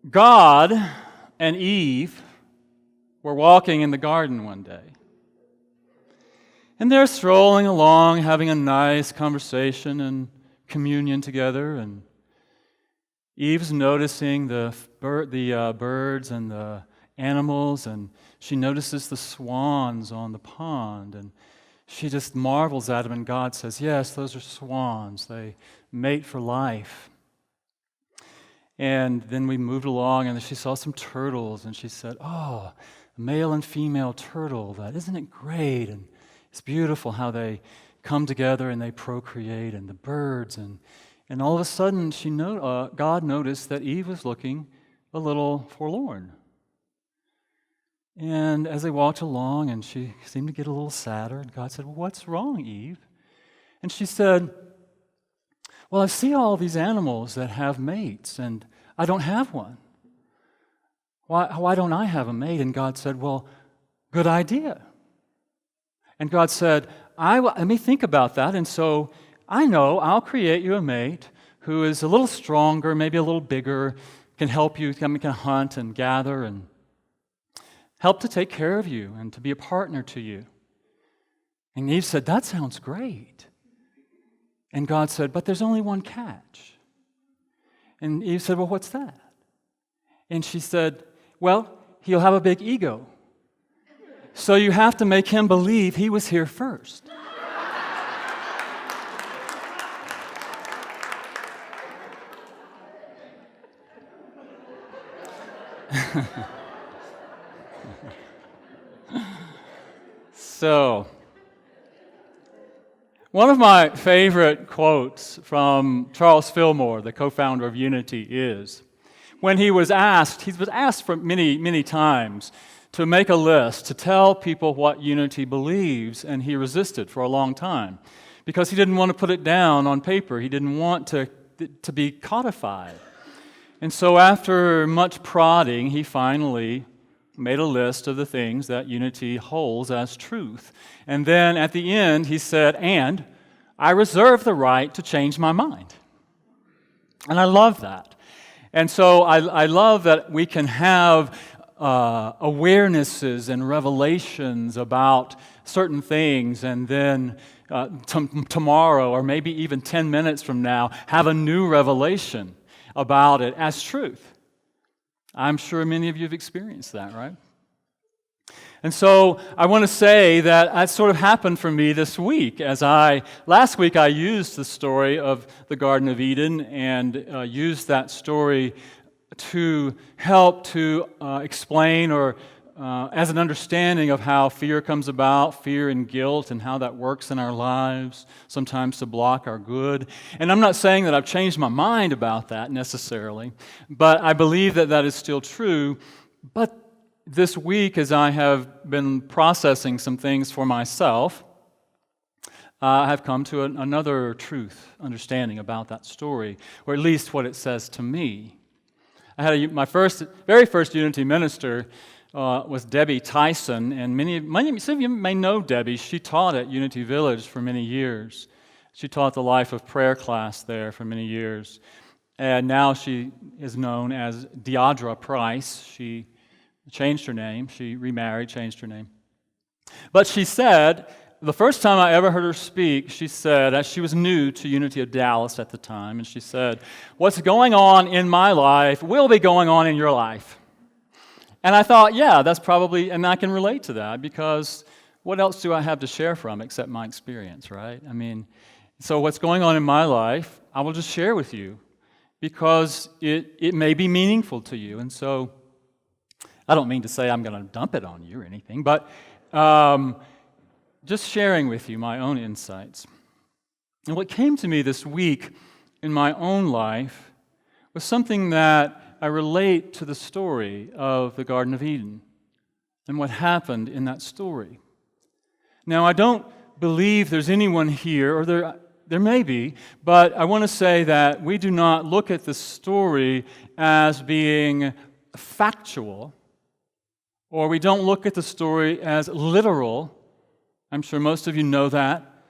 God and Eve were walking in the garden one day. And they're strolling along, having a nice conversation and communion together. And Eve's noticing the birds and the animals, and she notices the swans on the pond. And she just marvels at them, and God says, yes, those are swans. They mate for life. And then we moved along, and she saw some turtles, and she said, oh, male and female turtle, isn't it great? And it's beautiful how they come together and they procreate, and the birds. And all of a sudden, God noticed that Eve was looking a little forlorn. And as they walked along, and she seemed to get a little sadder, and God said, well, what's wrong, Eve? And she said, well, I see all these animals that have mates, and I don't have one. Why don't I have a mate? And God said, well, good idea. And God said, let me think about that. And so I know I'll create you a mate who is a little stronger, maybe a little bigger, can help you, can hunt and gather and help to take care of you and to be a partner to you. And Eve said, that sounds great. And God said, but there's only one catch. And Eve said, well, what's that? And she said, well, he'll have a big ego. So you have to make him believe he was here first. So, one of my favorite quotes from Charles Fillmore, the co-founder of Unity, is when he was asked for many, many times to make a list, to tell people what Unity believes, and he resisted for a long time because he didn't want to put it down on paper. He didn't want to be codified. And so after much prodding, he finally made a list of the things that Unity holds as truth. And then at the end, he said, and I reserve the right to change my mind. And I love that. And so I love that we can have awarenesses and revelations about certain things, and then tomorrow, or maybe even 10 minutes from now, have a new revelation about it as truth. I'm sure many of you have experienced that, right? And so I want to say that sort of happened for me this week. Last week I used the story of the Garden of Eden and used that story to help to explain or as an understanding of how fear comes about, fear and guilt, and how that works in our lives, sometimes to block our good. And I'm not saying that I've changed my mind about that necessarily, but I believe that that is still true. But this week, as I have been processing some things for myself, I have come to another truth, understanding about that story, or at least what it says to me. I had my very first Unity minister was Debbie Tyson, and some of you may know Debbie. She taught at Unity Village for many years. She taught the Life of Prayer class there for many years, and now she is known as Deidre Price. She changed her name. She remarried, changed her name. But she said, the first time I ever heard her speak, she said, as she was new to Unity of Dallas at the time, and she said, what's going on in my life will be going on in your life. And I thought, yeah, that's probably, and I can relate to that, because what else do I have to share from except my experience, right? I mean, so what's going on in my life, I will just share with you, because it may be meaningful to you. And so, I don't mean to say I'm going to dump it on you or anything, but just sharing with you my own insights. And what came to me this week in my own life was something that I relate to the story of the Garden of Eden and what happened in that story. Now, I don't believe there's anyone here, or there may be, but I want to say that we do not look at the story as being factual, or we don't look at the story as literal. I'm sure most of you know that.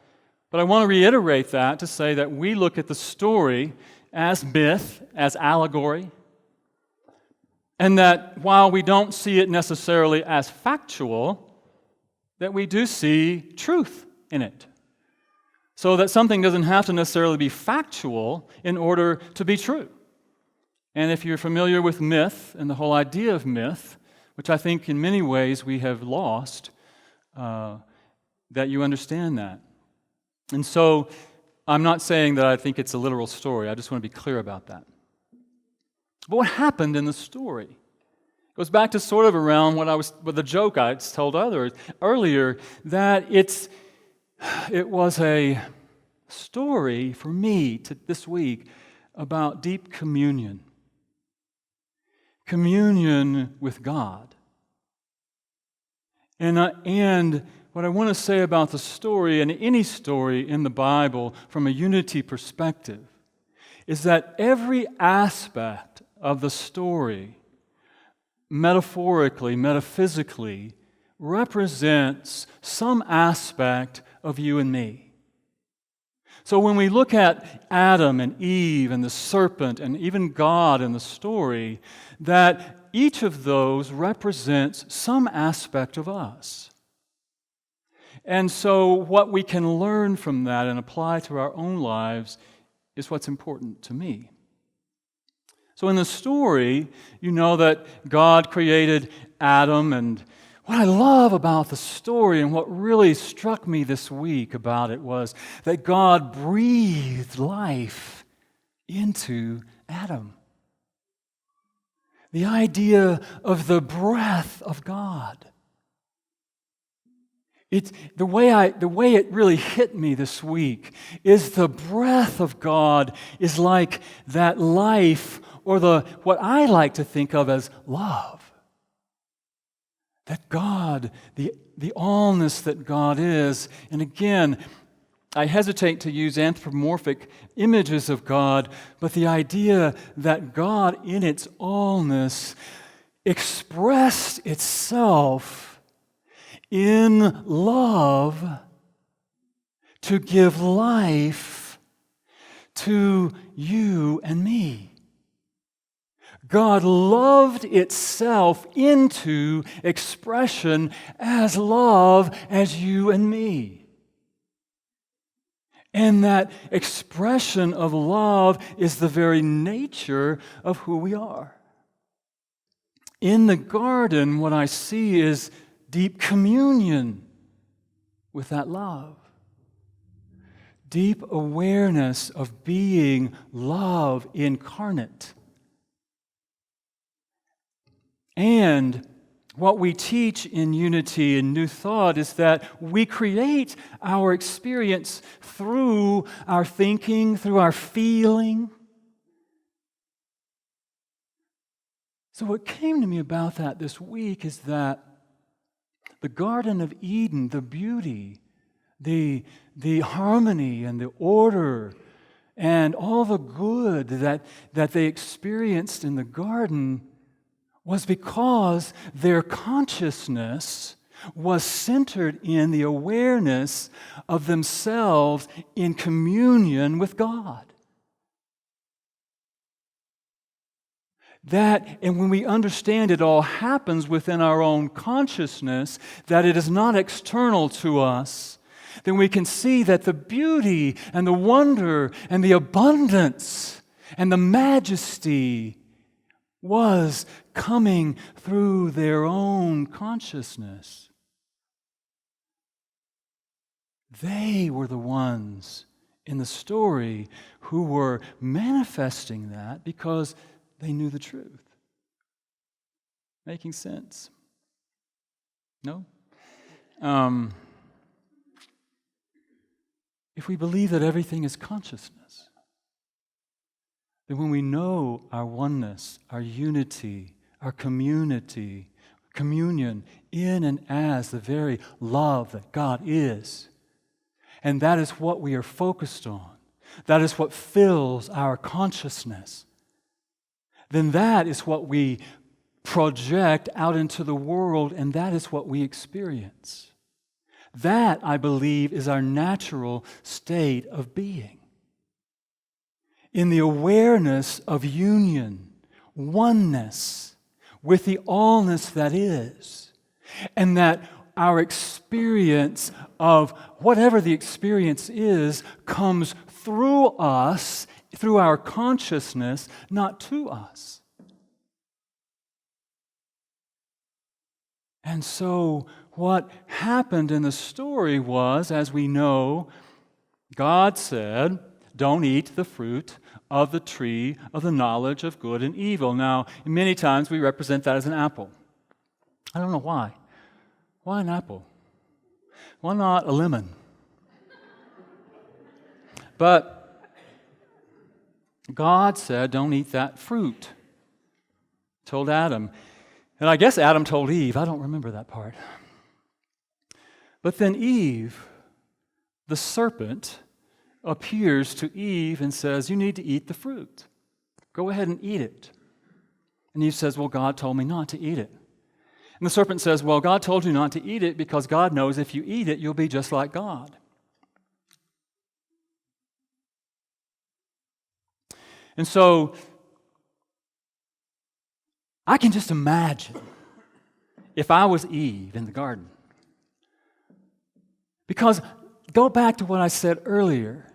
But I want to reiterate that to say that we look at the story as myth, as allegory, And that while we don't see it necessarily as factual, that we do see truth in it. So that something doesn't have to necessarily be factual in order to be true. And if you're familiar with myth and the whole idea of myth, which I think in many ways we have lost, that you understand that. And so I'm not saying that I think it's a literal story. I just want to be clear about that. But what happened in the story? It goes back to sort of around with the joke I told others earlier, that it was a story for me this week about deep communion. Communion with God. And what I want to say about the story, and any story in the Bible from a unity perspective, is that every aspect of the story, metaphorically, metaphysically, represents some aspect of you and me. So when we look at Adam and Eve and the serpent and even God in the story, that each of those represents some aspect of us. And so what we can learn from that and apply to our own lives is what's important to me. So in the story, you know that God created Adam, and what I love about the story and what really struck me this week about it was that God breathed life into Adam. The idea of the breath of God. The way it really hit me this week is the breath of God is like that life, or what I like to think of as love. That God, the allness that God is, and again, I hesitate to use anthropomorphic images of God, but the idea that God in its allness expressed itself in love to give life to you and me. God loved itself into expression as love as you and me. And that expression of love is the very nature of who we are. In the garden, what I see is deep communion with that love. Deep awareness of being love incarnate. And what we teach in Unity and New Thought is that we create our experience through our thinking, through our feeling. So what came to me about that this week is that the Garden of Eden, the beauty, the harmony and the order and all the good that they experienced in the garden was because their consciousness was centered in the awareness of themselves in communion with God. And when we understand it all happens within our own consciousness, that it is not external to us, then we can see that the beauty and the wonder and the abundance and the majesty was coming through their own consciousness. They were the ones in the story who were manifesting that because they knew the truth. Making sense? No? If we believe that everything is consciousness, then when we know our oneness, our unity, our community, communion in and as the very love that God is, and that is what we are focused on, that is what fills our consciousness, then that is what we project out into the world, and that is what we experience. That, I believe, is our natural state of being. In the awareness of union, oneness with the allness that is, and that our experience of whatever the experience is comes through us, through our consciousness, not to us. And so what happened in the story was, as we know, God said, don't eat the fruit of the tree of the knowledge of good and evil. Now, many times we represent that as an apple. I don't know why. Why an apple? Why not a lemon? But God said, don't eat that fruit. Told Adam. And I guess Adam told Eve. I don't remember that part. But then Eve, the serpent, appears to Eve and says, you need to eat the fruit. Go ahead and eat it. And Eve says, well, God told me not to eat it. And the serpent says, well, God told you not to eat it because God knows if you eat it, you'll be just like God. And so, I can just imagine if I was Eve in the garden. Because, go back to what I said earlier.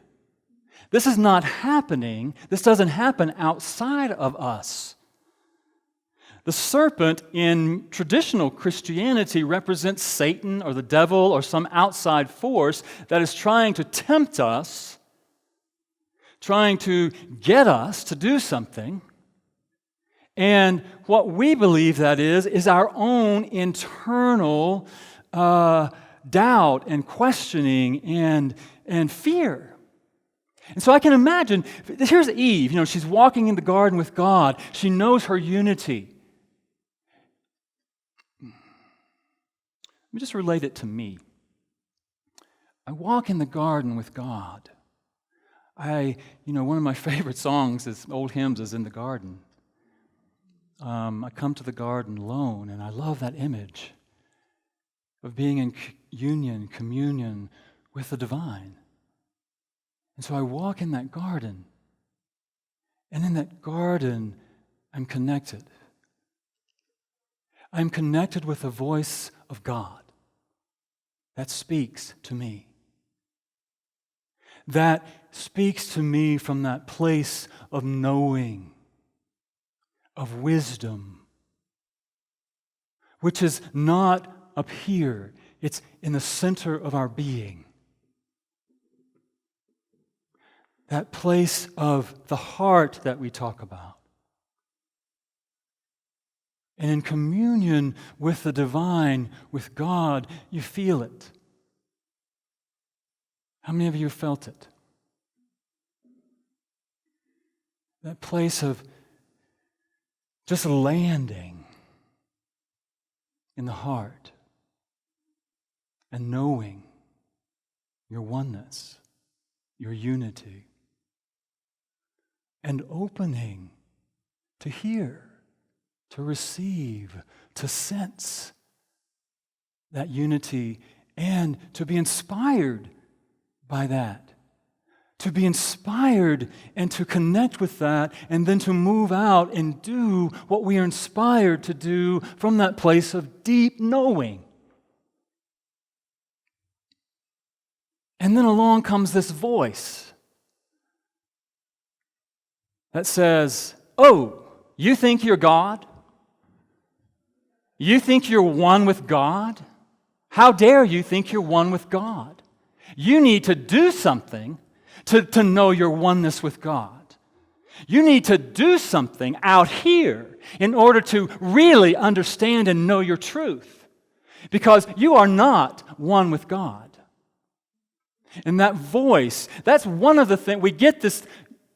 This is not happening. This doesn't happen outside of us. The serpent in traditional Christianity represents Satan or the devil or some outside force that is trying to tempt us, trying to get us to do something. And what we believe that is our own internal doubt and questioning and fear. And so I can imagine, here's Eve, she's walking in the garden with God. She knows her unity. Let me just relate it to me. I walk in the garden with God. One of my favorite songs is old hymns is In the Garden. I come to the garden alone, and I love that image of being in union, communion with the divine. And so I walk in that garden, and in that garden, I'm connected. I'm connected with the voice of God that speaks to me. That speaks to me from that place of knowing, of wisdom, which is not up here, it's in the center of our being. That place of the heart that we talk about. And in communion with the divine, with God, you feel it. How many of you have felt it? That place of just landing in the heart and knowing your oneness, your unity, and opening to hear, to receive, to sense that unity, and to be inspired by that. To be inspired and to connect with that, and then to move out and do what we are inspired to do from that place of deep knowing. And then along comes this voice that says, oh, you think you're God? You think you're one with God? How dare you think you're one with God? You need to do something to know your oneness with God. You need to do something out here in order to really understand and know your truth. Because you are not one with God. And that voice, that's one of the things, we get this,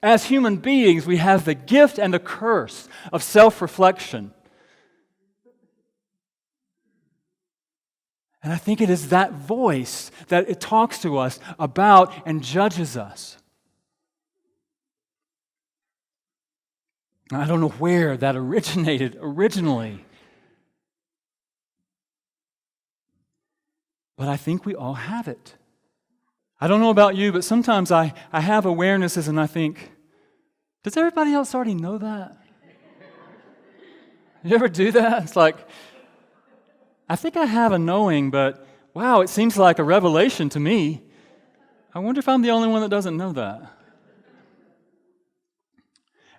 as human beings, we have the gift and the curse of self-reflection. And I think it is that voice that it talks to us about and judges us. I don't know where that originated originally. But I think we all have it. I don't know about you, but sometimes I have awarenesses and I think, does everybody else already know that? You ever do that? It's like, I think I have a knowing, but wow, it seems like a revelation to me. I wonder if I'm the only one that doesn't know that.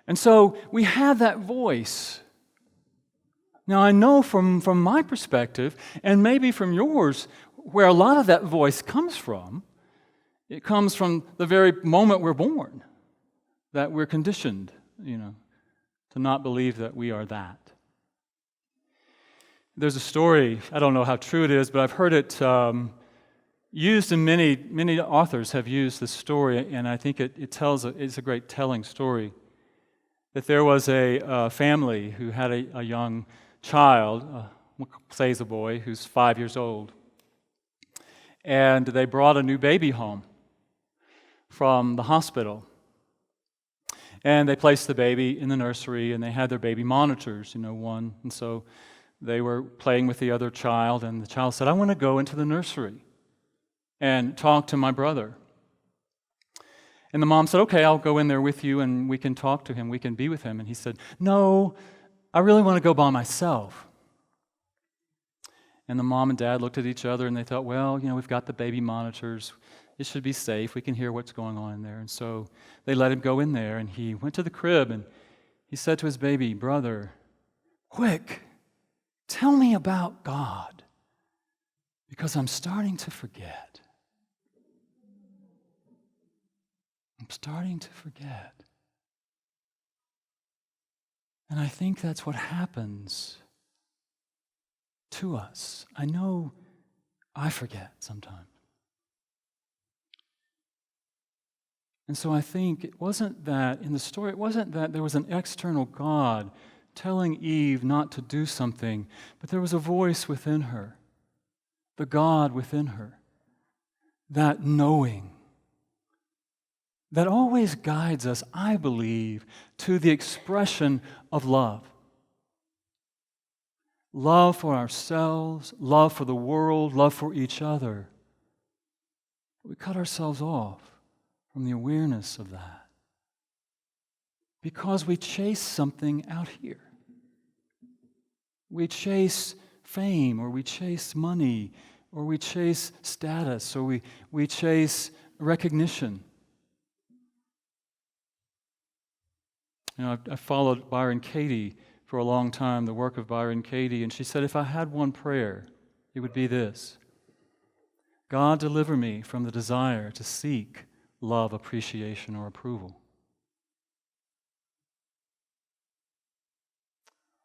And so we have that voice. Now, I know from my perspective, and maybe from yours, where a lot of that voice comes from. It comes from the very moment we're born, that we're conditioned, to not believe that we are that. There's a story, I don't know how true it is, but I've heard it used, and many authors have used this story, and I think it's a great telling story, that there was a family who had a young child, say he's a boy, who's 5 years old, and they brought a new baby home from the hospital. And they placed the baby in the nursery, and they had their baby monitors, one. And so they were playing with the other child, and the child said, I want to go into the nursery and talk to my brother. And the mom said, okay, I'll go in there with you, and we can talk to him, we can be with him. And he said, no, I really want to go by myself. And the mom and dad looked at each other, and they thought, well, we've got the baby monitors. It should be safe. We can hear what's going on in there. And so they let him go in there, and he went to the crib, and he said to his baby, brother, quick, tell me about God, because I'm starting to forget. I'm starting to forget. And I think that's what happens to us. I know I forget sometimes. And so I think it wasn't that there was an external God telling Eve not to do something, but there was a voice within her, the God within her, that knowing, that always guides us, I believe, to the expression of love. Love for ourselves, love for the world, love for each other. We cut ourselves off from the awareness of that because we chase something out here. We chase fame, or we chase money, or we chase status, or we chase recognition. I followed Byron Katie for a long time, the work of Byron Katie, and she said, if I had one prayer, it would be this: God, deliver me from the desire to seek love, appreciation, or approval.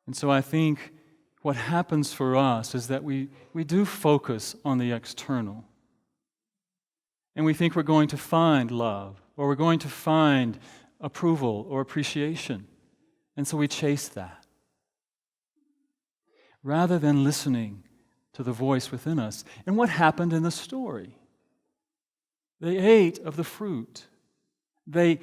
And so I think what happens for us is that we do focus on the external. And we think we're going to find love, or we're going to find approval or appreciation. And so we chase that, rather than listening to the voice within us. And what happened in the story? They ate of the fruit. They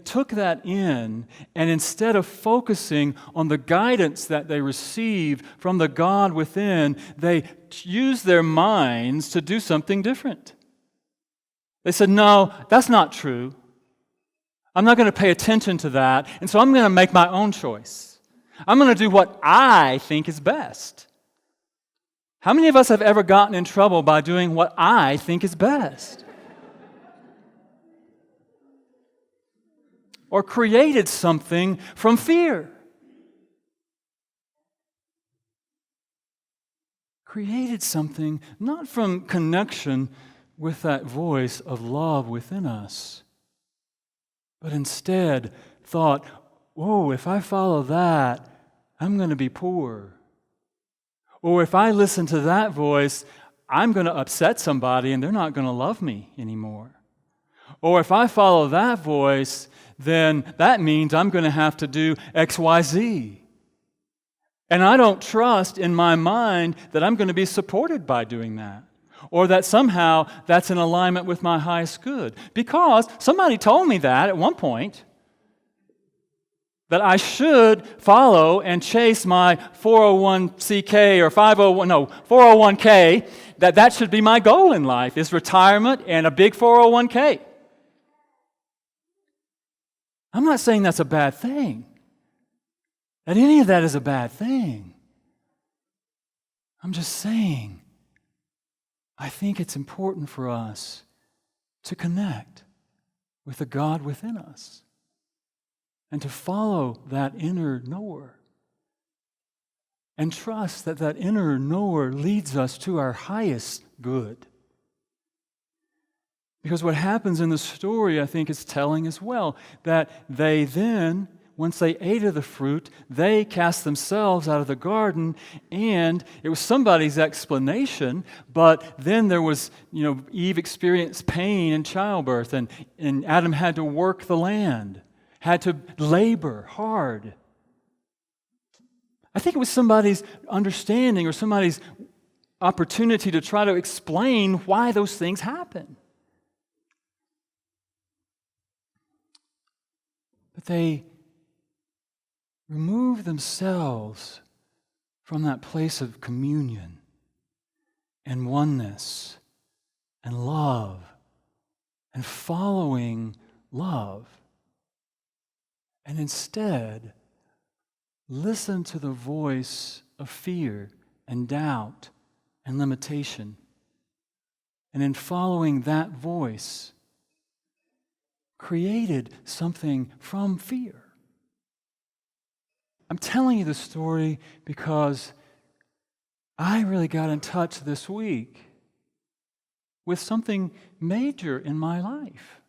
took that in, and instead of focusing on the guidance that they received from the God within, they used their minds to do something different. They said, no, that's not true. I'm not going to pay attention to that, and so I'm going to make my own choice. I'm going to do what I think is best. How many of us have ever gotten in trouble by doing what I think is best? Or created something from fear? Created something not from connection with that voice of love within us, but instead thought, whoa, if I follow that, I'm going to be poor. Or if I listen to that voice, I'm going to upset somebody and they're not going to love me anymore. Or if I follow that voice, then that means I'm going to have to do X, Y, Z. And I don't trust in my mind that I'm going to be supported by doing that, or that somehow that's in alignment with my highest good. Because somebody told me that at one point, that I should follow and chase my 401k or 401k, that should be my goal in life, is retirement and a big 401k. I'm not saying that's a bad thing. that any of that is a bad thing. I'm just saying, I think it's important for us to connect with the God within us and to follow that inner knower and trust that that inner knower leads us to our highest good. Because what happens in the story, I think, is telling as well, that they then, once they ate of the fruit, they cast themselves out of the garden, and it was somebody's explanation, but then there was, Eve experienced pain in childbirth, and Adam had to work the land, had to labor hard. I think it was somebody's understanding or somebody's opportunity to try to explain why those things happen. But they remove themselves from that place of communion and oneness and love and following love, and instead listen to the voice of fear and doubt and limitation. And in following that voice, created something from fear. I'm telling you this story because I really got in touch this week with something major in my life.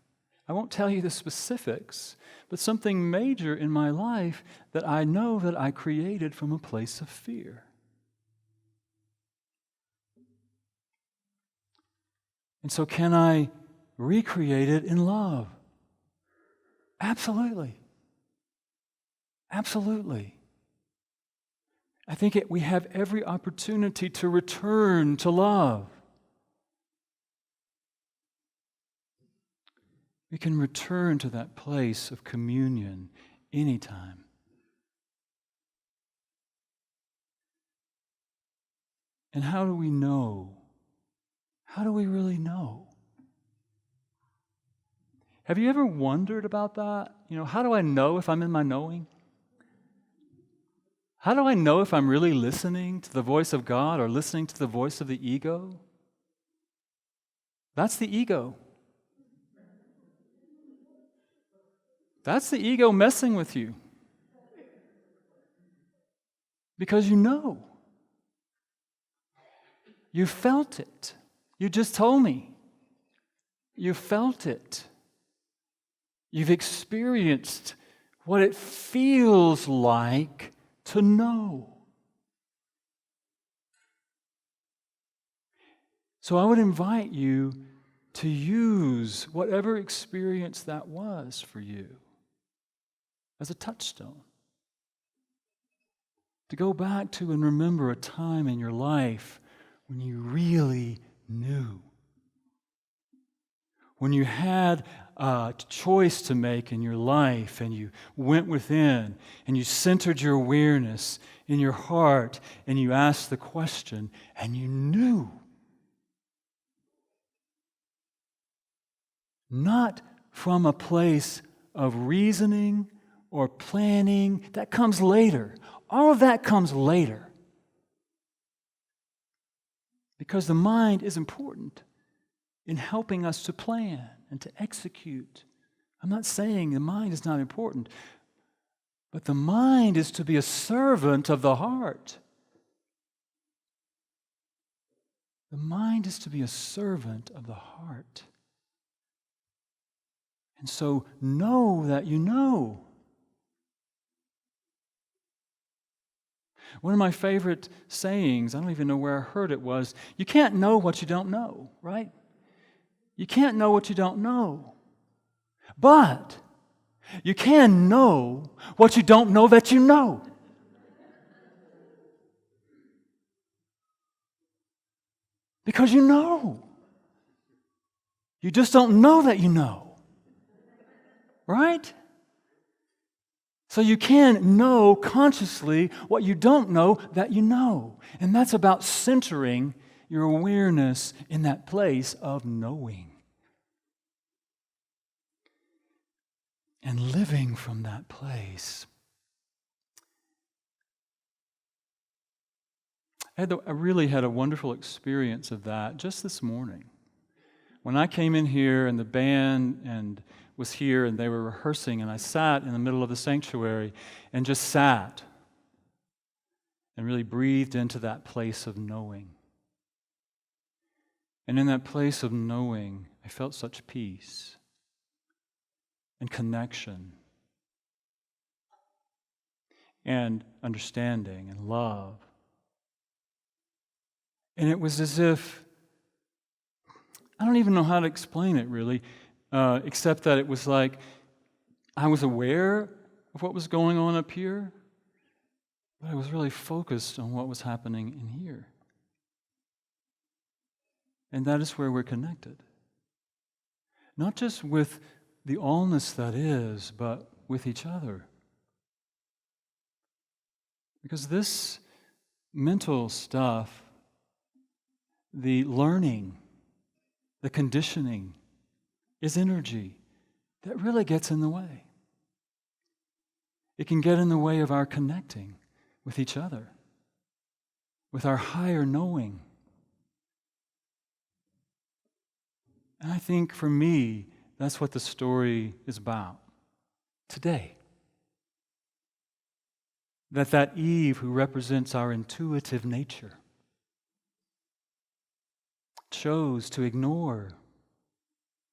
I won't tell you the specifics, but something major in my life that I know that I created from a place of fear. And so can I recreate it in love? Absolutely. Absolutely. I think we have every opportunity to return to love. We can return to that place of communion anytime. And how do we know? How do we really know? Have you ever wondered about that? How do I know if I'm in my knowing? How do I know if I'm really listening to the voice of God or listening to the voice of the ego? That's the ego. That's the ego messing with you. Because you know. You felt it. You just told me. You felt it. You've experienced what it feels like to know. So I would invite you to use whatever experience that was for you as a touchstone. To go back to and remember a time in your life when you really knew. When you had a choice to make in your life and you went within and you centered your awareness in your heart and you asked the question and you knew. Not from a place of reasoning or planning. That comes later. All of that comes later. Because the mind is important in helping us to plan and to execute. I'm not saying the mind is not important, but the mind is to be a servant of the heart. The mind is to be a servant of the heart. And so know that you know. One of my favorite sayings, I don't even know where I heard it, was, you can't know what you don't know, right? You can't know what you don't know. But you can know what you don't know that you know. Because you know. You just don't know that you know. Right? So you can know consciously what you don't know that you know. And that's about centering your awareness in that place of knowing. And living from that place. I really had a wonderful experience of that just this morning. When I came in here and the band was here and they were rehearsing, and I sat in the middle of the sanctuary and just sat and really breathed into that place of knowing. And in that place of knowing, I felt such peace and connection and understanding and love. And it was as if, I don't even know how to explain it really, except that it was like I was aware of what was going on up here, but I was really focused on what was happening in here. And that is where we're connected. Not just with the allness that is, but with each other. Because this mental stuff, the learning, the conditioning, is energy that really gets in the way. It can get in the way of our connecting with each other, with our higher knowing. And I think for me, that's what the story is about today. That Eve, who represents our intuitive nature, chose to ignore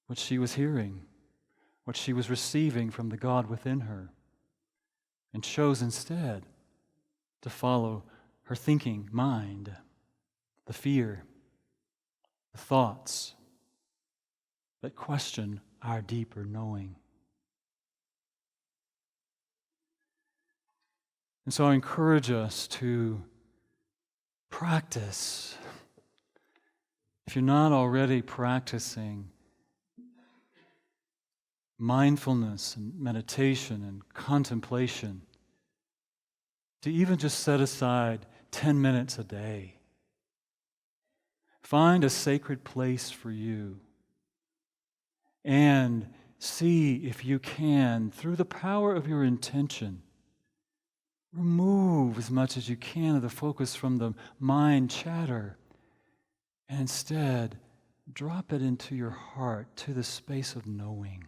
what she was hearing, what she was receiving from the God within her, and chose instead to follow her thinking mind, the fear, the thoughts that question our deeper knowing. And so I encourage us to practice. If you're not already practicing mindfulness and meditation and contemplation, to even just set aside 10 minutes a day. Find a sacred place for you and see if you can, through the power of your intention, remove as much as you can of the focus from the mind chatter and instead drop it into your heart, to the space of knowing.